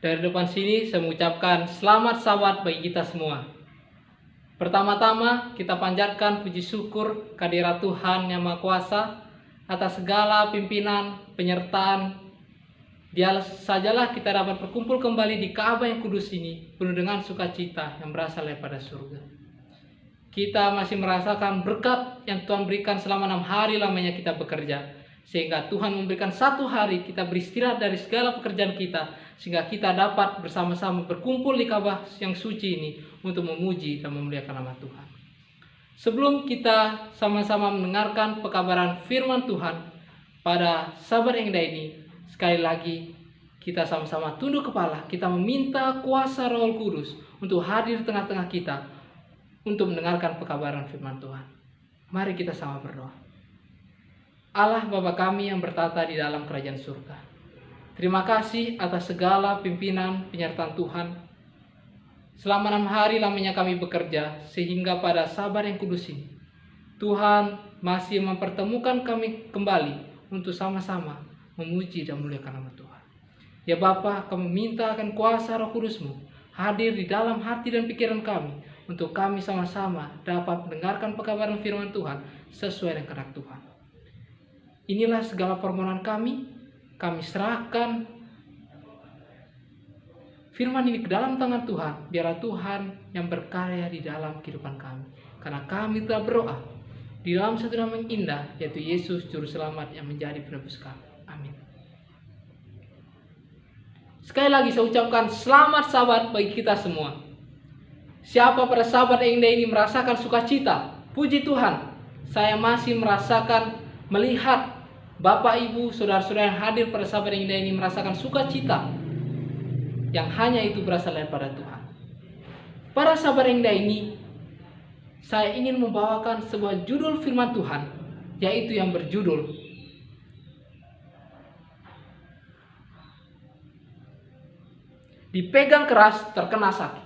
Dari depan sini saya mengucapkan selamat Sabat bagi kita semua. Pertama-tama kita panjatkan puji syukur kehadirat Tuhan Yang Maha Kuasa atas segala pimpinan, penyertaan. Dia sajalah kita dapat berkumpul kembali di Ka'bah yang kudus ini penuh dengan sukacita yang berasal daripada surga. Kita masih merasakan berkat yang Tuhan berikan selama 6 hari lamanya kita bekerja. Sehingga Tuhan memberikan 1 hari kita beristirahat dari segala pekerjaan kita, sehingga kita dapat bersama-sama berkumpul di Ka'bah yang suci ini untuk memuji dan memuliakan nama Tuhan. Sebelum kita sama-sama mendengarkan pekabaran firman Tuhan pada Sabat yang indah ini, sekali lagi kita sama-sama tunduk kepala, kita meminta kuasa Roh Kudus untuk hadir di tengah-tengah kita untuk mendengarkan pekabaran firman Tuhan. Mari kita sama berdoa. Allah Bapa kami yang bertata di dalam kerajaan surga, terima kasih atas segala pimpinan penyertaan Tuhan. Selama 6 hari lamanya kami bekerja, sehingga pada Sabat yang kudus ini Tuhan masih mempertemukan kami kembali untuk sama-sama memuji dan memuliakan nama Tuhan. Ya Bapa, kami minta akan kuasa Roh Kudus-Mu hadir di dalam hati dan pikiran kami, untuk kami sama-sama dapat mendengarkan pekabaran firman Tuhan sesuai dengan kehendak Tuhan. Inilah segala permohonan kami serahkan firman ini ke dalam tangan Tuhan. Biarlah Tuhan yang berkarya di dalam kehidupan kami, karena kami telah berdoa di dalam satu nama yang indah, yaitu Yesus Juru Selamat yang menjadi penebus kami. Amin. Sekali lagi saya ucapkan selamat Sabat bagi kita semua. Siapa pada Sabat yang indah ini merasakan sukacita, puji Tuhan, saya masih merasakan, melihat Bapak, Ibu, saudara-saudara yang hadir pada Sabat yang indah ini merasakan sukacita yang hanya itu berasal daripada Tuhan. Pada Sabat yang indah ini, saya ingin membawakan sebuah judul firman Tuhan, yaitu yang berjudul Dipegang keras terkena sakit.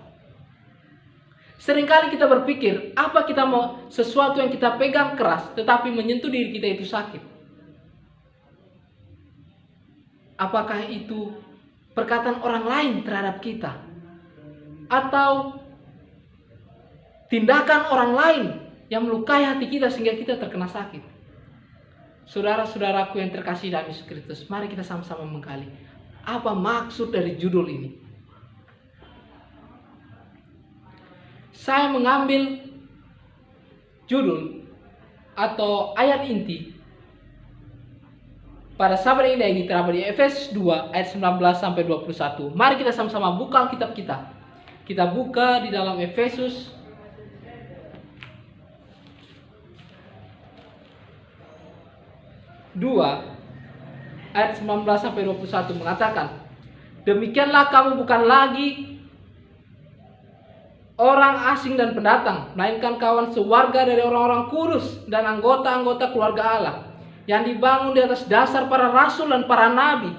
Seringkali kita berpikir, apa kita mau sesuatu yang kita pegang keras tetapi menyentuh diri kita itu sakit? Apakah itu perkataan orang lain terhadap kita? Atau tindakan orang lain yang melukai hati kita sehingga kita terkena sakit? Saudara-saudaraku yang terkasih dalam Yesus Kristus, mari kita sama-sama menggali apa maksud dari judul ini. Saya mengambil judul atau ayat inti pada Sabat yang indah ini terdapat di Efesus 2 ayat 19 sampai 21. Mari kita sama-sama buka Alkitab kita. Kita buka di dalam Efesus ayat 19 sampai 21 mengatakan, demikianlah kamu bukan lagi orang asing dan pendatang, melainkan kawan sewarga dari orang-orang kudus dan anggota-anggota keluarga Allah, yang dibangun di atas dasar para rasul dan para nabi,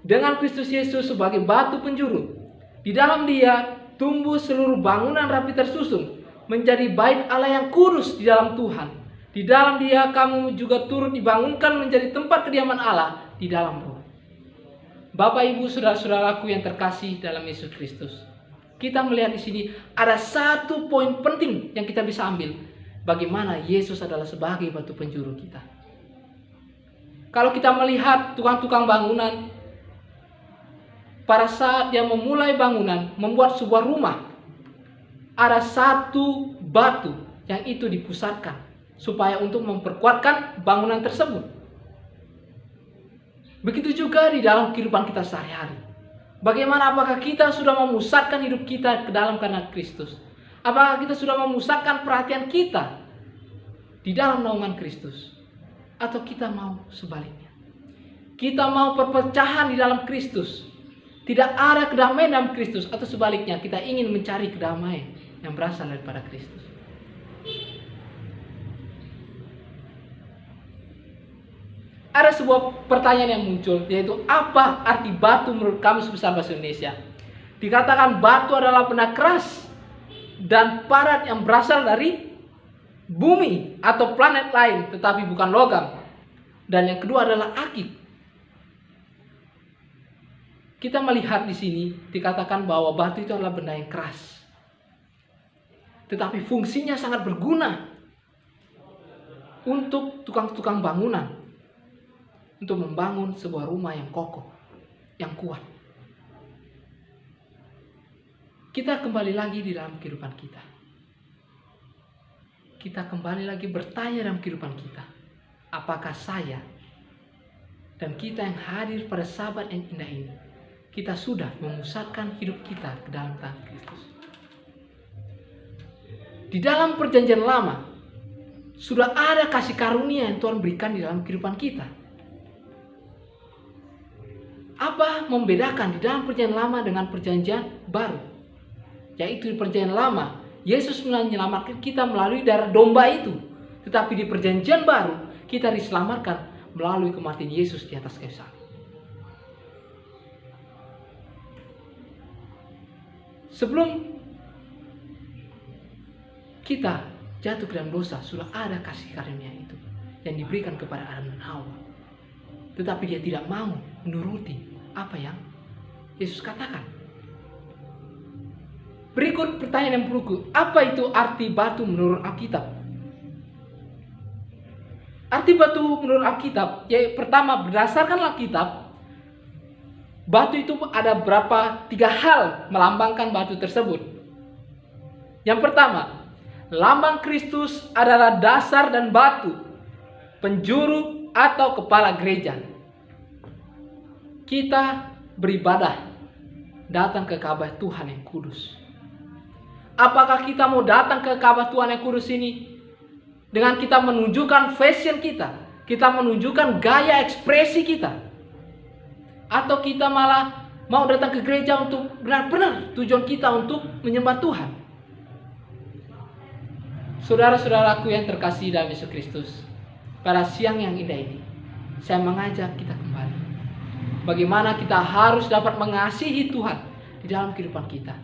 dengan Kristus Yesus sebagai batu penjuru. Di dalam Dia tumbuh seluruh bangunan rapi tersusun menjadi bait Allah yang kudus di dalam Tuhan. Di dalam Dia kamu juga turut dibangunkan menjadi tempat kediaman Allah di dalam Roh. Bapak, Ibu, saudara-saudaraku yang terkasih dalam Yesus Kristus, kita melihat di sini ada satu poin penting yang kita bisa ambil. Bagaimana Yesus adalah sebagai batu penjuru kita. Kalau kita melihat tukang-tukang bangunan, pada saat dia memulai bangunan, membuat sebuah rumah, ada satu batu yang itu dipusatkan supaya untuk memperkuatkan bangunan tersebut. Begitu juga di dalam kehidupan kita sehari-hari. Bagaimana, apakah kita sudah memusatkan hidup kita ke dalam kehendak Kristus? Apakah kita sudah memusatkan perhatian kita di dalam naungan Kristus? Atau kita mau sebaliknya? Kita mau perpecahan di dalam Kristus. Tidak ada kedamaian dalam Kristus. Atau sebaliknya, kita ingin mencari kedamaian yang berasal daripada Kristus. Ada sebuah pertanyaan yang muncul, yaitu apa arti batu menurut Kamus Besar Bahasa Indonesia? Dikatakan batu adalah benda keras dan padat yang berasal dari bumi atau planet lain, tetapi bukan logam. Dan yang kedua adalah akik. Kita melihat di sini dikatakan bahwa batu itu adalah benda yang keras, tetapi fungsinya sangat berguna untuk tukang-tukang bangunan, untuk membangun sebuah rumah yang kokoh, yang kuat. Kita kembali lagi di dalam kehidupan kita. Kita kembali lagi bertanya dalam kehidupan kita. Apakah saya dan kita yang hadir pada Sabat yang indah ini, kita sudah memusatkan hidup kita ke dalam tangan Kristus? Di dalam perjanjian lama, sudah ada kasih karunia yang Tuhan berikan di dalam kehidupan kita. Apa membedakan di dalam perjanjian lama dengan perjanjian baru? Yaitu di perjanjian lama, Yesus menyelamatkan kita melalui darah domba itu. Tetapi di perjanjian baru, kita diselamatkan melalui kematian Yesus di atas kayu salib. Sebelum kita jatuh ke dalam dosa, sudah ada kasih karunia itu yang diberikan kepada Adam dan Hawa. Tetapi dia tidak mau menuruti apa yang Yesus katakan. Berikut pertanyaan yang berikut, apa itu arti batu menurut Alkitab? Arti batu menurut Alkitab, yaitu pertama, berdasarkan Alkitab, batu itu ada tiga hal melambangkan batu tersebut. Yang pertama, lambang Kristus adalah dasar dan batu, penjuru atau kepala gereja. Kita beribadah, datang ke Ka'bah Tuhan yang kudus. Apakah kita mau datang ke Ka'bah Tuhan yang kudus ini dengan kita menunjukkan fashion kita, kita menunjukkan gaya ekspresi kita, atau kita malah mau datang ke gereja untuk benar-benar tujuan kita untuk menyembah Tuhan? Saudara-saudaraku yang terkasih dalam Yesus Kristus, pada siang yang indah ini, saya mengajak kita kembali. Bagaimana kita harus dapat mengasihi Tuhan di dalam kehidupan kita.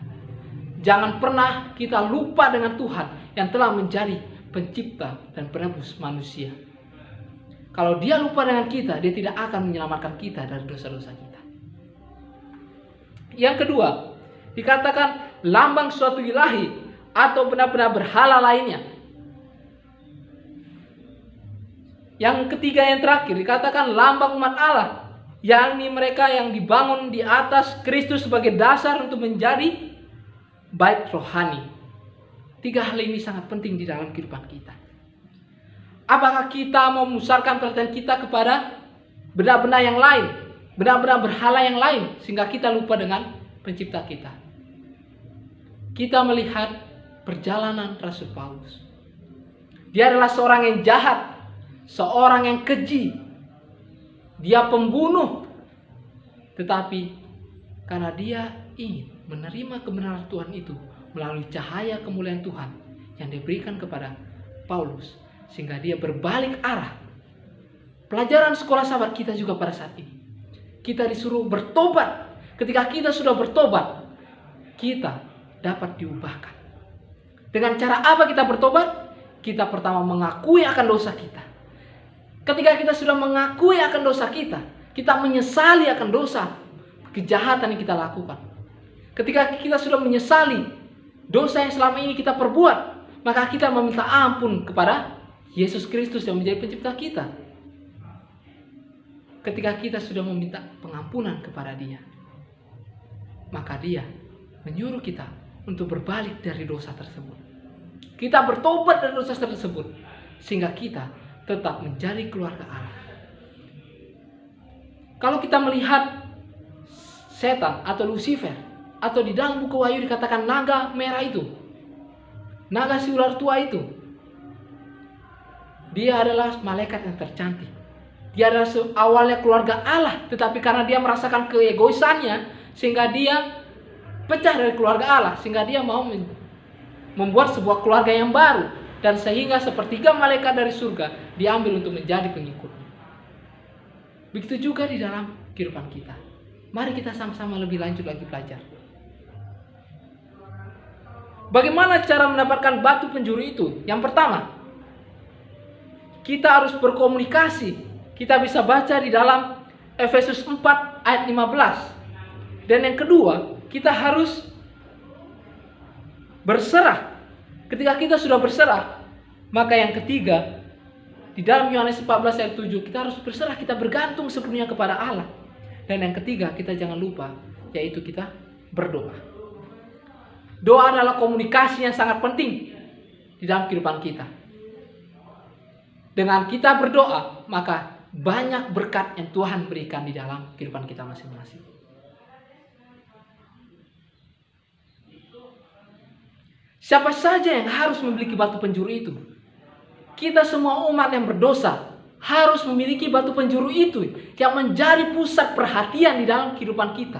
Jangan pernah kita lupa dengan Tuhan yang telah menjadi pencipta dan penebus manusia. Kalau dia lupa dengan kita, dia tidak akan menyelamatkan kita dari dosa-dosa kita. Yang kedua, dikatakan lambang suatu ilahi atau benda-benda berhala lainnya. Yang ketiga, yang terakhir, dikatakan lambang umat Allah, yakni mereka yang dibangun di atas Kristus sebagai dasar untuk menjadi bait rohani. Tiga hal ini sangat penting di dalam kehidupan kita. Apakah kita mau memusatkan perhatian kita kepada benda-benda yang lain, benda-benda berhala yang lain, sehingga kita lupa dengan pencipta kita? Kita melihat perjalanan Rasul Paulus. Dia adalah seorang yang jahat, seorang yang keji. Dia pembunuh. Tetapi karena dia ingin menerima kebenaran Tuhan itu melalui cahaya kemuliaan Tuhan yang diberikan kepada Paulus, sehingga dia berbalik arah. Pelajaran sekolah sahabat kita juga pada saat ini, kita disuruh bertobat. Ketika kita sudah bertobat, kita dapat diubahkan. Dengan cara apa kita bertobat? Kita pertama mengakui akan dosa kita. Ketika kita sudah mengakui akan dosa kita, kita menyesali akan dosa kejahatan yang kita lakukan. Ketika kita sudah menyesali dosa yang selama ini kita perbuat, maka kita meminta ampun kepada Yesus Kristus yang menjadi pencipta kita. Ketika kita sudah meminta pengampunan kepada Dia, maka Dia menyuruh kita untuk berbalik dari dosa tersebut. Kita bertobat dari dosa tersebut, sehingga kita tetap menjadi keluarga Allah. Kalau kita melihat setan atau Lucifer, atau di dalam buku Wahyu dikatakan naga merah itu, naga si ular tua itu, dia adalah malaikat yang tercantik. Dia adalah awalnya keluarga Allah, tetapi karena dia merasakan keegoisannya, sehingga dia pecah dari keluarga Allah, sehingga dia mau membuat sebuah keluarga yang baru, dan sehingga sepertiga malaikat dari surga diambil untuk menjadi pengikutnya. Begitu juga di dalam kehidupan kita. Mari kita sama-sama lebih lanjut lagi belajar. Bagaimana cara mendapatkan batu penjuru itu? Yang pertama, kita harus berkomunikasi. Kita bisa baca di dalam Efesus 4 ayat 15. Dan yang kedua, kita harus berserah. Ketika kita sudah berserah, maka yang ketiga, di dalam Yohanes 14 ayat 7, kita harus berserah, kita bergantung sepenuhnya kepada Allah. Dan yang ketiga, kita jangan lupa, yaitu kita berdoa. Doa adalah komunikasi yang sangat penting di dalam kehidupan kita. Dengan kita berdoa, maka banyak berkat yang Tuhan berikan di dalam kehidupan kita masing-masing. Siapa saja yang harus memiliki batu penjuru itu? Kita semua umat yang berdosa harus memiliki batu penjuru itu yang menjadi pusat perhatian di dalam kehidupan kita.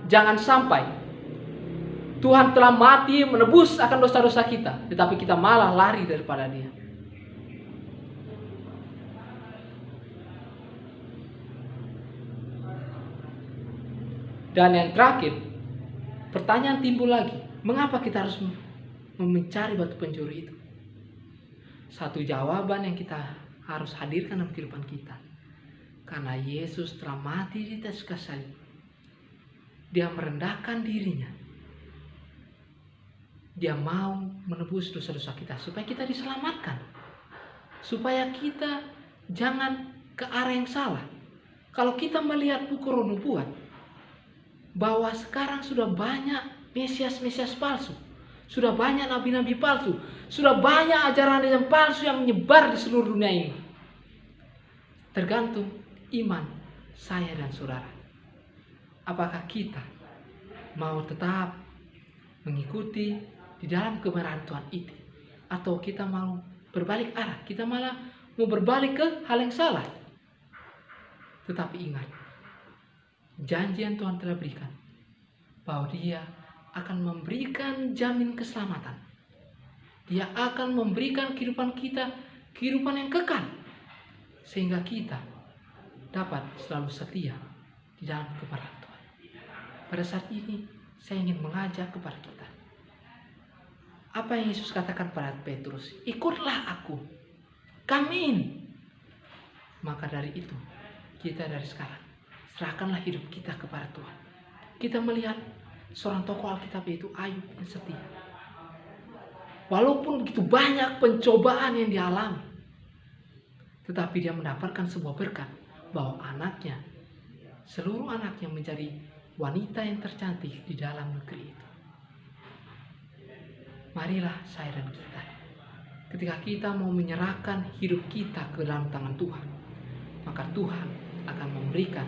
Jangan sampai Tuhan telah mati menebus akan dosa-dosa kita, tetapi kita malah lari daripada Dia. Dan yang terakhir, pertanyaan timbul lagi, mengapa kita harus mencari batu penjuru itu? Satu jawaban yang kita harus hadirkan dalam kehidupan kita. Karena Yesus telah mati di atas kayu salib. Dia merendahkan dirinya. Dia mau menebus dosa-dosa kita supaya kita diselamatkan. Supaya kita jangan ke arah yang salah. Kalau kita melihat buku Roh Nubuat, bahwa sekarang sudah banyak Mesias-Mesias palsu. Sudah banyak nabi-nabi palsu. Sudah banyak ajaran-ajaran palsu yang menyebar di seluruh dunia ini. Tergantung iman saya dan saudara. Apakah kita mau tetap mengikuti di dalam kemarahan Tuhan itu? Atau kita mau berbalik arah? Kita malah mau berbalik ke hal yang salah. Tetapi ingat, janji yang Tuhan telah berikan, bahwa Dia akan memberikan jamin keselamatan. Dia akan memberikan kehidupan kita, kehidupan yang kekal. Sehingga kita dapat selalu setia di dalam kemarahan Tuhan. Pada saat ini, saya ingin mengajak kepada kita. Apa yang Yesus katakan pada Petrus? Ikutlah aku. Come in. Maka dari itu, kita dari sekarang, serahkanlah hidup kita kepada Tuhan. Kita melihat seorang tokoh Alkitab yaitu Ayub yang setia. Walaupun begitu banyak pencobaan yang dialami, tetapi dia mendapatkan sebuah berkat bahwa anaknya, seluruh anaknya menjadi wanita yang tercantik di dalam negeri itu. Marilah saya dan kita, ketika kita mau menyerahkan hidup kita ke dalam tangan Tuhan, maka Tuhan akan memberikan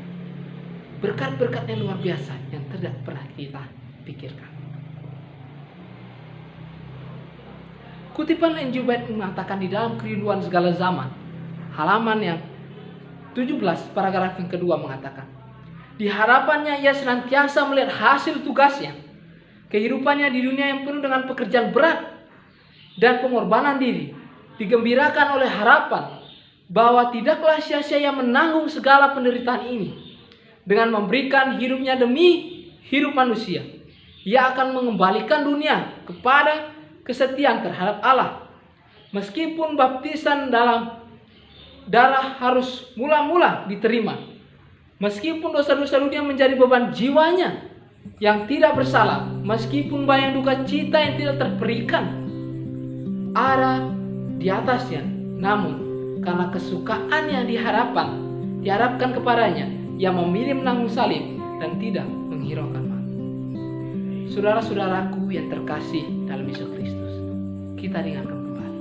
berkat-berkat yang luar biasa yang tidak pernah kita pikirkan. Kutipan Ellen G. White mengatakan di dalam Kerinduan Segala Zaman, halaman yang 17 paragraf yang kedua mengatakan, di harapannya ia senantiasa melihat hasil tugasnya, kehidupannya di dunia yang penuh dengan pekerjaan berat dan pengorbanan diri, digembirakan oleh harapan bahwa tidaklah sia-sia ia menanggung segala penderitaan ini dengan memberikan hidupnya demi hidup manusia. Ia akan mengembalikan dunia kepada kesetiaan terhadap Allah. Meskipun baptisan dalam darah harus mula-mula diterima, meskipun dosa-dosa dunia menjadi beban jiwanya yang tidak bersalah, meskipun bayang duka cita yang tidak terberikan ada di atasnya, namun karena kesukaannya diharapkan kepadanya, ia memilih menanggung salib dan tidak menghiraukan maut. Saudara-saudaraku yang terkasih dalam Yesus Kristus, kita diingatkan kembali.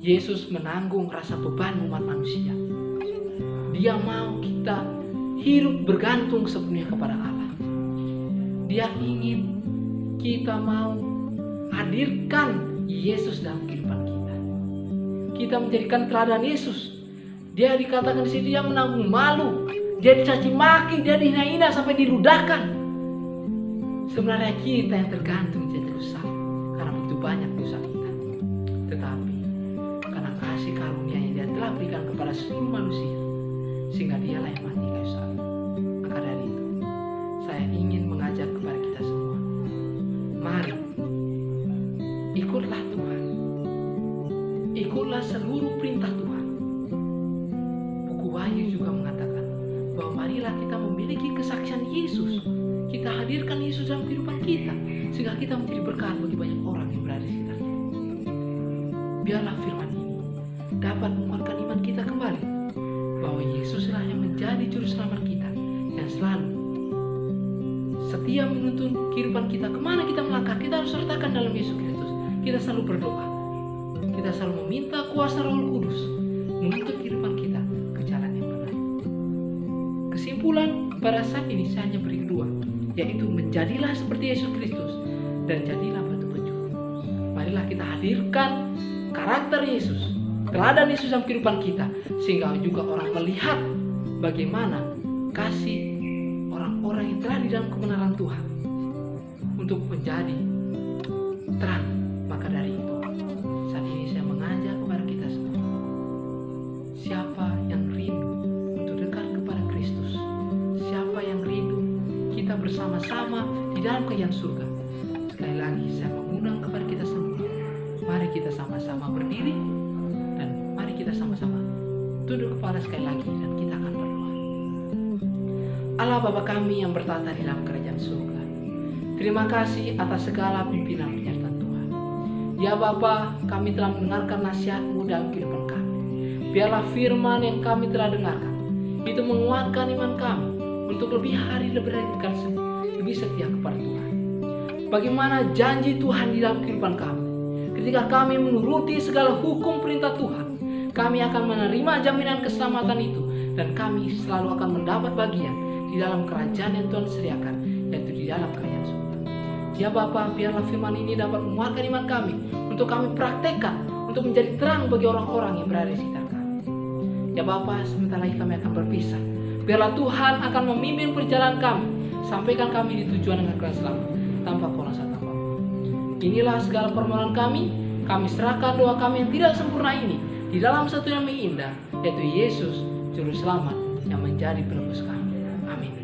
Yesus menanggung rasa beban umat manusia. Dia mau kita hidup bergantung sepenuhnya kepada Allah. Dia ingin kita mau hadirkan Yesus dalam kehidupan kita. Kita menjadikan teladan Yesus. Dia dikatakan di sini dia menanggung malu, dia dicaci maki, dia dihina-hina sampai diludahkan. Sebenarnya kita yang tergantung di dosa, karena begitu banyak dosa kita. Tetapi karena kasih karunia yang Dia telah berikan kepada seluruh manusia, sehingga dialah yang mati kayu salib. Maka dari itu, saya ingin mengajak kepada kita semua, mari ikutlah Tuhan, ikutlah seluruh perintah Tuhan. Buku Wahyu juga mengatakan bahwa marilah kita memiliki kesaksian Yesus. Kita hadirkan Yesus dalam kehidupan kita, sehingga kita menjadi berkat bagi banyak orang yang berada di sekitar kita. Biarlah firman ini dapat menguatkan iman kita kembali, bahwa Yesuslah yang menjadi juru selamat kita, yang selalu setia menuntun kehidupan kita. Kemana kita melangkah, kita harus sertakan dalam Yesus Kristus. Kita selalu berdoa, kita selalu meminta kuasa Roh Kudus menuntun kehidupan kita ke jalan yang benar. Kesimpulan pada saat ini saya hanya beri dua, yaitu menjadilah seperti Yesus Kristus dan jadilah batu penjuru. Marilah kita hadirkan karakter Yesus, teladan Yesus dalam kehidupan kita, sehingga juga orang melihat bagaimana kasih orang-orang yang telah di dalam kebenaran Tuhan untuk menjadi terang. Maka dari itu, saat ini saya mengajak kepada kita semua, siapa yang rindu untuk dekat kepada Kristus, siapa yang rindu kita bersama-sama di dalam kerajaan surga, sekali lagi saya mengundang kepada kita semua, mari kita sama-sama berdiri dan mari kita sama-sama tunduk kepala sekali lagi, dan kita akan berdoa. Allah Bapa kami yang bertata di dalam kerajaan surga, terima kasih atas segala pimpinan penyertaan Tuhan. Ya Bapa, kami telah mendengarkan nasihat-Mu dalam kehidupan kami. Biarlah firman yang kami telah dengarkan itu menguatkan iman kami untuk lebih setia kepada Tuhan. Bagaimana janji Tuhan di dalam kehidupan kami, ketika kami menuruti segala hukum perintah Tuhan, kami akan menerima jaminan keselamatan itu, dan kami selalu akan mendapat bagian di dalam kerajaan yang Tuhan sediakan, yaitu di dalam kerajaan surga. Ya Bapa, biarlah firman ini dapat menguatkan iman kami untuk kami praktekkan, untuk menjadi terang bagi orang-orang yang berada di sekitar kami. Ya Bapa, sebentar lagi kami akan berpisah. Biarlah Tuhan akan memimpin perjalanan kami, sampaikan kami di tujuan dengan selamat, tanpa kurang satu apa. Inilah segala permohonan kami serahkan doa kami yang tidak sempurna ini di dalam satu nama yang indah, yaitu Yesus, Juru Selamat yang menjadi penebus kami. Amin.